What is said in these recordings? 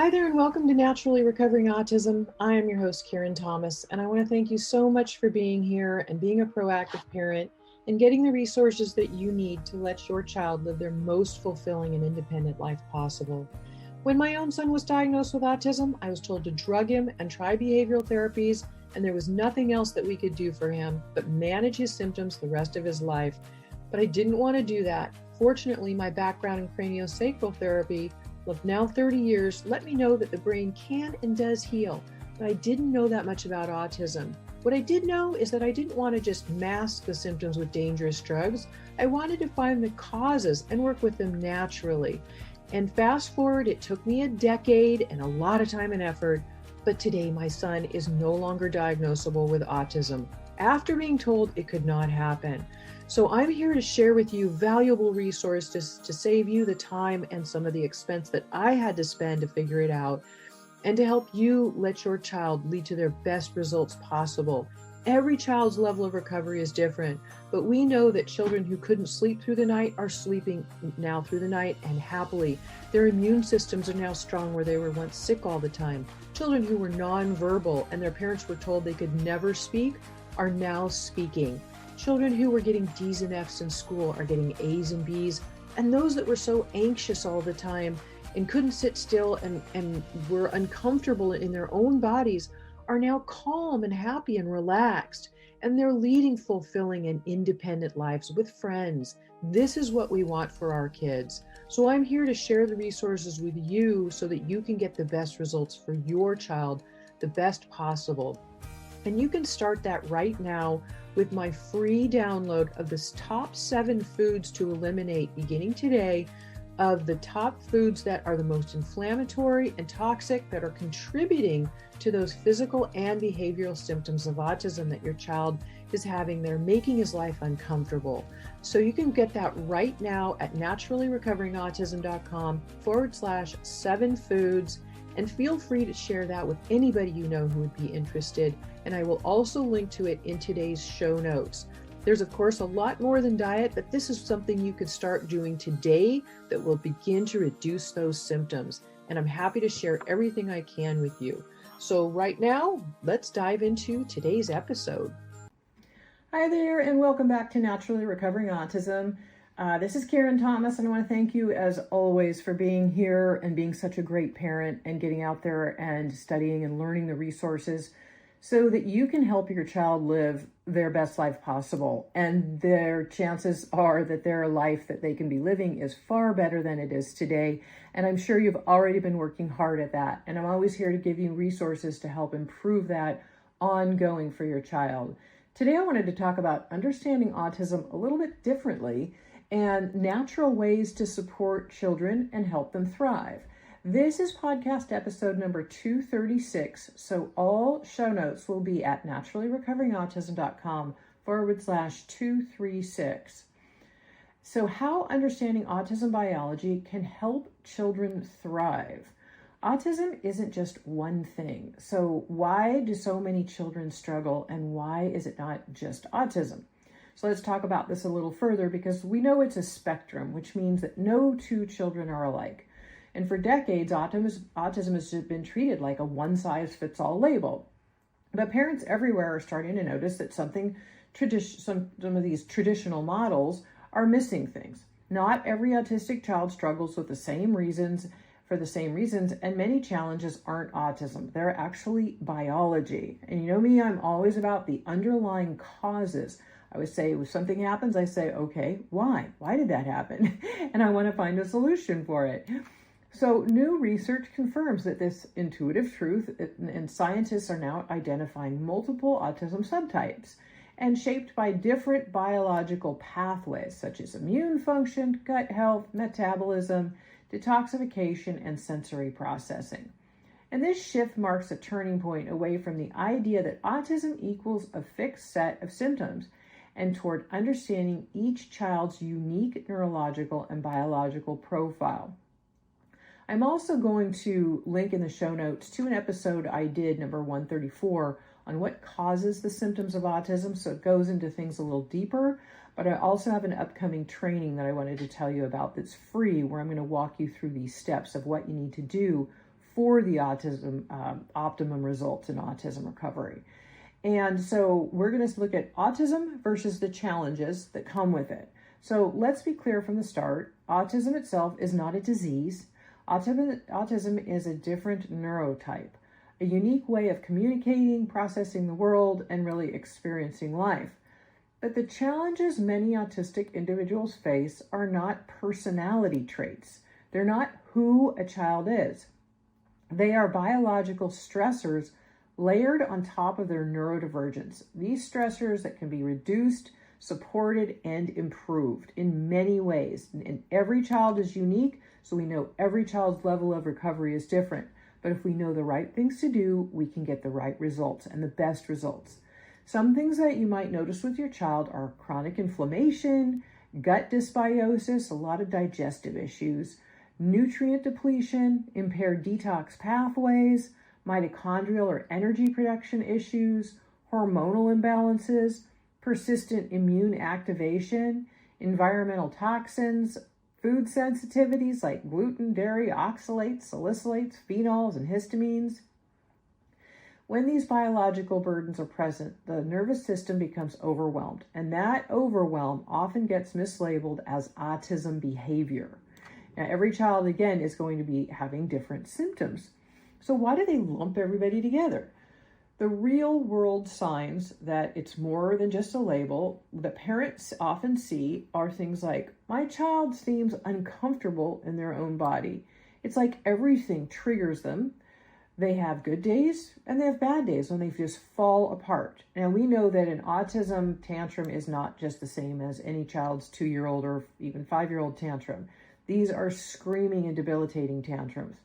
Hi there, and welcome to Naturally Recovering Autism. I am your host, Karen Thomas, and I want to thank you so much for being here and being a proactive parent and getting the resources that you need to let your child live their most fulfilling and independent life possible. When my own son was diagnosed with autism, I was told to drug him and try behavioral therapies, and there was nothing else that we could do for him but manage his symptoms the rest of his life. But I didn't want to do that. Fortunately, my background in craniosacral therapy of now 30 years let me know that the brain can and does heal, but I didn't know that much about autism. What I did know is that I didn't want to just mask the symptoms with dangerous drugs. I wanted to find the causes and work with them naturally. And fast forward, it took me a decade and a lot of time and effort, but today my son is no longer diagnosable with autism after being told it could not happen. So I'm here to share with you valuable resources to save you the time and some of the expense that I had to spend to figure it out, and to help you let your child lead to their best results possible. Every child's level of recovery is different, but we know that children who couldn't sleep through the night are sleeping now through the night and happily. Their immune systems are now strong where they were once sick all the time. Children who were nonverbal and their parents were told they could never speak are now speaking. Children who were getting D's and F's in school are getting A's and B's, and those that were so anxious all the time and couldn't sit still and were uncomfortable in their own bodies are now calm and happy and relaxed, and they're leading fulfilling and independent lives with friends. This is what we want for our kids. So I'm here to share the resources with you so that you can get the best results for your child, the best possible. And you can start that right now with my free download of the top 7 foods to eliminate beginning today, of the top foods that are the most inflammatory and toxic that are contributing to those physical and behavioral symptoms of autism that your child is having. They're making his life uncomfortable. So you can get that right now at naturallyrecoveringautism.com/7 foods. And feel free to share that with anybody you know who would be interested. And I will also link to it in today's show notes. There's, of course, a lot more than diet, but this is something you could start doing today that will begin to reduce those symptoms. And I'm happy to share everything I can with you. So right now, let's dive into today's episode. Hi there, and welcome back to Naturally Recovering Autism. This is Karen Thomas, and I want to thank you as always for being here and being such a great parent and getting out there and studying and learning the resources so that you can help your child live their best life possible. And their chances are that their life that they can be living is far better than it is today. And I'm sure you've already been working hard at that. And I'm always here to give you resources to help improve that ongoing for your child. Today, I wanted to talk about understanding autism a little bit differently and natural ways to support children and help them thrive. This is podcast episode number 236, so all show notes will be at naturallyrecoveringautism.com/236. So how understanding autism biology can help children thrive. Autism isn't just one thing. So why do so many children struggle, and why is it not just autism? So let's talk about this a little further, because we know it's a spectrum, which means that no two children are alike. And for decades, autism has been treated like a one-size-fits-all label. But parents everywhere are starting to notice that some of these traditional models are missing things. Not every autistic child struggles with the same reasons, and many challenges aren't autism. They're actually biology. And you know me, I'm always about the underlying causes. I would say if something happens, I say, okay, why? Why did that happen? And I want to find a solution for it. So new research confirms that this intuitive truth, and scientists are now identifying multiple autism subtypes and shaped by different biological pathways such as immune function, gut health, metabolism, detoxification, and sensory processing. And this shift marks a turning point away from the idea that autism equals a fixed set of symptoms and toward understanding each child's unique neurological and biological profile. I'm also going to link in the show notes to an episode I did, number 134, on what causes the symptoms of autism. So it goes into things a little deeper, but I also have an upcoming training that I wanted to tell you about that's free, where I'm going to walk you through these steps of what you need to do for the autism optimum results in autism recovery. And so we're going to look at autism versus the challenges that come with it. So let's be clear from the start. Autism itself is not a disease. Autism is a different neurotype, a unique way of communicating, processing the world, and really experiencing life. But the challenges many autistic individuals face are not personality traits. They're not who a child is. They are biological stressors layered on top of their neurodivergence. These stressors that can be reduced, supported, and improved in many ways. And every child is unique, so we know every child's level of recovery is different. But if we know the right things to do, we can get the right results and the best results. Some things that you might notice with your child are chronic inflammation, gut dysbiosis, a lot of digestive issues, nutrient depletion, impaired detox pathways, mitochondrial or energy production issues, hormonal imbalances, persistent immune activation, environmental toxins, food sensitivities like gluten, dairy, oxalates, salicylates, phenols, and histamines. When these biological burdens are present, the nervous system becomes overwhelmed, and that overwhelm often gets mislabeled as autism behavior. Now, every child, again, is going to be having different symptoms. So why do they lump everybody together? The real world signs that it's more than just a label that parents often see are things like, my child seems uncomfortable in their own body. It's like everything triggers them. They have good days and they have bad days when they just fall apart. Now we know that an autism tantrum is not just the same as any child's 2-year-old or even 5-year-old tantrum. These are screaming and debilitating tantrums.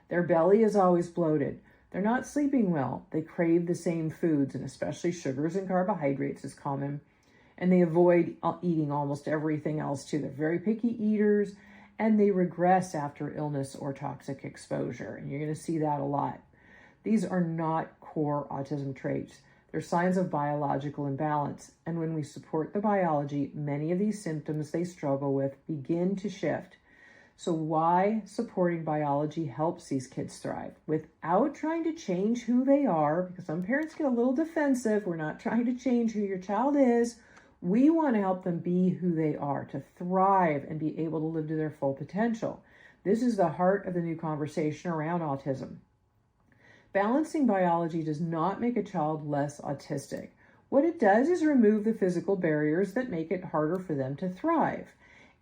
Their belly is always bloated. They're not sleeping well. They crave the same foods, and especially sugars and carbohydrates is common. And they avoid eating almost everything else too. They're very picky eaters, and they regress after illness or toxic exposure. And you're going to see that a lot. These are not core autism traits. They're signs of biological imbalance. And when we support the biology, many of these symptoms they struggle with begin to shift. So why supporting biology helps these kids thrive without trying to change who they are, because some parents get a little defensive. We're not trying to change who your child is. We want to help them be who they are, to thrive and be able to live to their full potential. This is the heart of the new conversation around autism. Balancing biology does not make a child less autistic. What it does is remove the physical barriers that make it harder for them to thrive.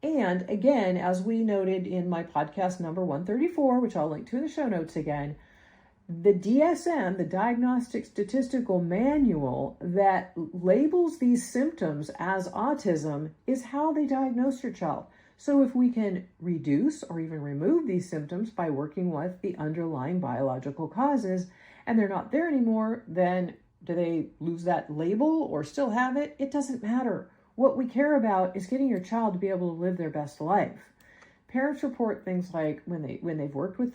And again, as we noted in my podcast number 134, which I'll link to in the show notes again, the DSM, the Diagnostic Statistical Manual that labels these symptoms as autism, is how they diagnose your child. So if we can reduce or even remove these symptoms by working with the underlying biological causes, and they're not there anymore, then do they lose that label or still have it? It doesn't matter. What we care about is getting your child to be able to live their best life. Parents report things like when they've worked with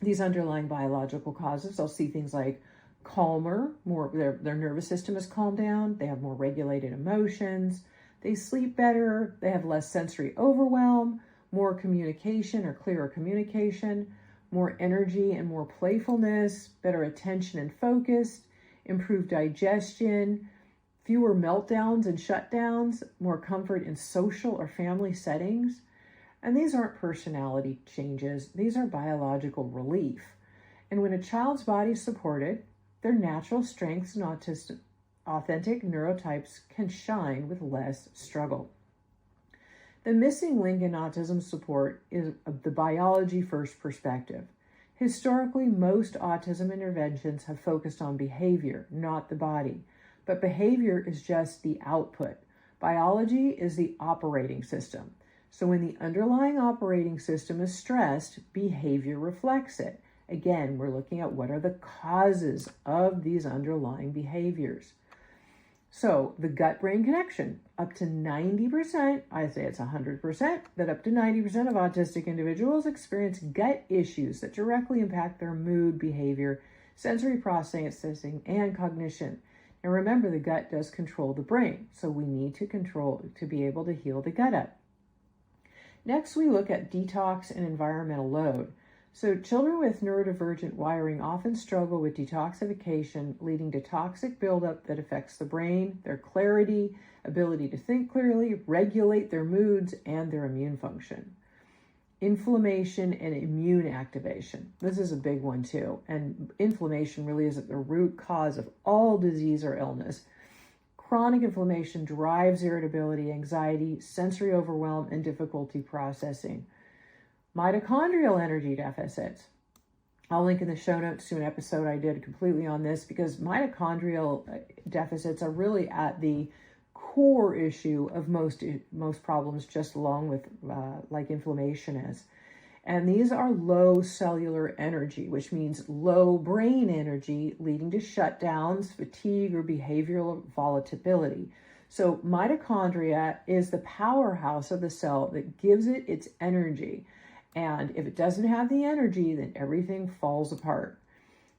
these underlying biological causes, they'll see things like calmer, their nervous system is calmed down, they have more regulated emotions, they sleep better, they have less sensory overwhelm, more communication or clearer communication, more energy and more playfulness, better attention and focus, improved digestion, fewer meltdowns and shutdowns, more comfort in social or family settings. And these aren't personality changes, these are biological relief. And when a child's body is supported, their natural strengths and authentic neurotypes can shine with less struggle. The missing link in autism support is the biology first perspective. Historically, most autism interventions have focused on behavior, not the body. But behavior is just the output. Biology is the operating system. So when the underlying operating system is stressed, behavior reflects it. Again, we're looking at what are the causes of these underlying behaviors. So the gut-brain connection, up to 90%, I say it's 100%, but up to 90% of autistic individuals experience gut issues that directly impact their mood, behavior, sensory processing, and cognition. And remember, the gut does control the brain, so we need to be able to heal the gut up. Next, we look at detox and environmental load. So children with neurodivergent wiring often struggle with detoxification, leading to toxic buildup that affects the brain, their clarity, ability to think clearly, regulate their moods, and their immune function. Inflammation and immune activation. This is a big one too. And inflammation really is at the root cause of all disease or illness. Chronic inflammation drives irritability, anxiety, sensory overwhelm, and difficulty processing. Mitochondrial energy deficits. I'll link in the show notes to an episode I did completely on this, because mitochondrial deficits are really at the core issue of most problems, just along with like inflammation is. And these are low cellular energy, which means low brain energy, leading to shutdowns, fatigue, or behavioral volatility. So mitochondria is the powerhouse of the cell that gives it its energy. And if it doesn't have the energy, then everything falls apart.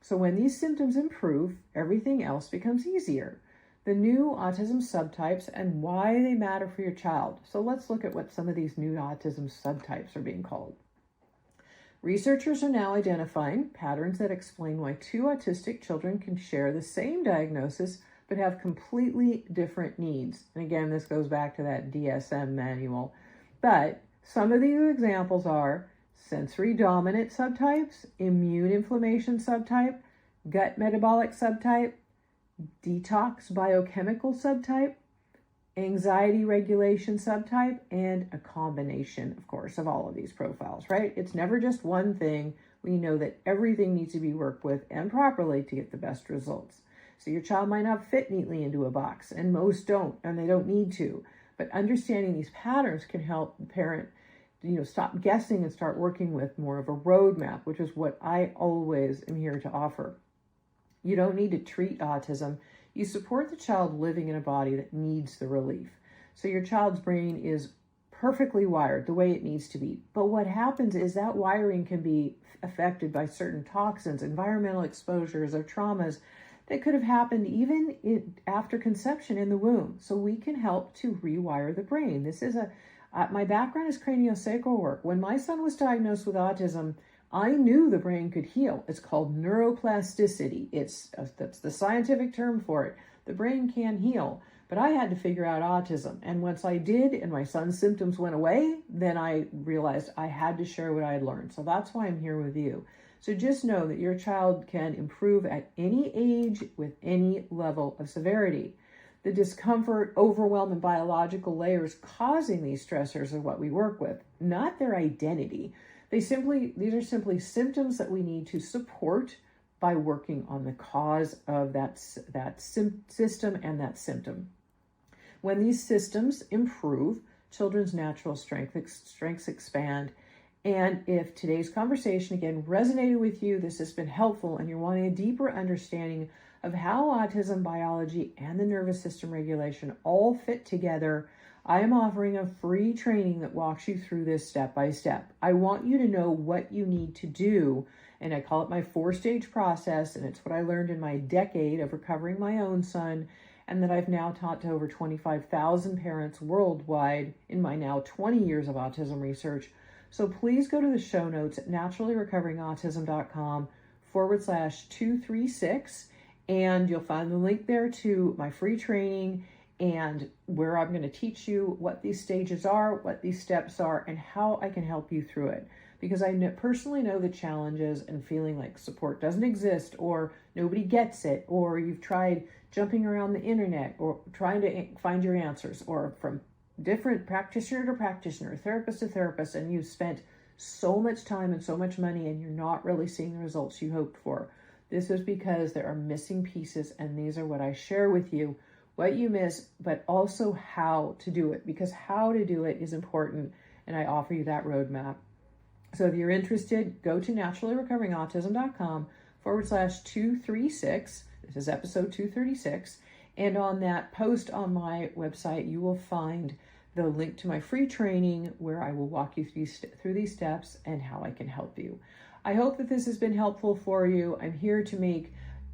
So when these symptoms improve, everything else becomes easier. The new autism subtypes and why they matter for your child. So let's look at what some of these new autism subtypes are being called. Researchers are now identifying patterns that explain why two autistic children can share the same diagnosis but have completely different needs. And again, this goes back to that DSM manual. But some of these examples are sensory dominant subtypes, immune inflammation subtype, gut metabolic subtype, detox biochemical subtype, anxiety regulation subtype, and a combination, of course, of all of these profiles, right? It's never just one thing. We know that everything needs to be worked with and properly to get the best results. So your child might not fit neatly into a box, and most don't, and they don't need to. But understanding these patterns can help the parent, stop guessing and start working with more of a roadmap, which is what I always am here to offer. You don't need to treat autism. You support the child living in a body that needs the relief. So your child's brain is perfectly wired the way it needs to be. But what happens is that wiring can be affected by certain toxins, environmental exposures, or traumas that could have happened even after conception in the womb. So we can help to rewire the brain. This is my background is craniosacral work. When my son was diagnosed with autism, I knew the brain could heal. It's called neuroplasticity. That's the scientific term for it. The brain can heal, but I had to figure out autism. And once I did, and my son's symptoms went away, then I realized I had to share what I had learned. So that's why I'm here with you. So just know that your child can improve at any age with any level of severity. The discomfort, overwhelm, and biological layers causing these stressors are what we work with, not their identity. These are simply symptoms that we need to support by working on the cause of that system and that symptom. When these systems improve, children's natural strengths expand. And if today's conversation again resonated with you, this has been helpful, and you're wanting a deeper understanding of how autism, biology, and the nervous system regulation all fit together, I am offering a free training that walks you through this step by step. I want you to know what you need to do, and I call it my 4-stage process, and it's what I learned in my decade of recovering my own son, and that I've now taught to over 25,000 parents worldwide in my now 20 years of autism research. So please go to the show notes at naturallyrecoveringautism.com/236, and you'll find the link there to my free training and where I'm going to teach you what these stages are, what these steps are, and how I can help you through it. Because I personally know the challenges and feeling like support doesn't exist, or nobody gets it, or you've tried jumping around the internet or trying to find your answers, or from different practitioner to practitioner, therapist to therapist, and you've spent so much time and so much money and you're not really seeing the results you hoped for. This is because there are missing pieces, and these are what I share with you, what you miss, but also how to do it, because how to do it is important, and I offer you that roadmap. So if you're interested, go to naturallyrecoveringautism.com/236. This is episode 236. And on that post on my website, you will find the link to my free training where I will walk you through these steps and how I can help you. I hope that this has been helpful for you. I'm here to make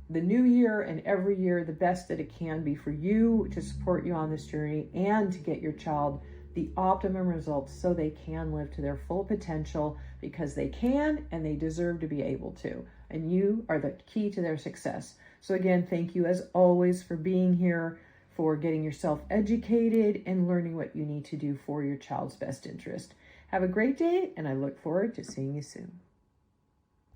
the new year and every year the best that it can be for you, to support you on this journey and to get your child the optimum results so they can live to their full potential, because they can and they deserve to be able to. And you are the key to their success. So again, thank you as always for being here, for getting yourself educated and learning what you need to do for your child's best interest. Have a great day, and I look forward to seeing you soon.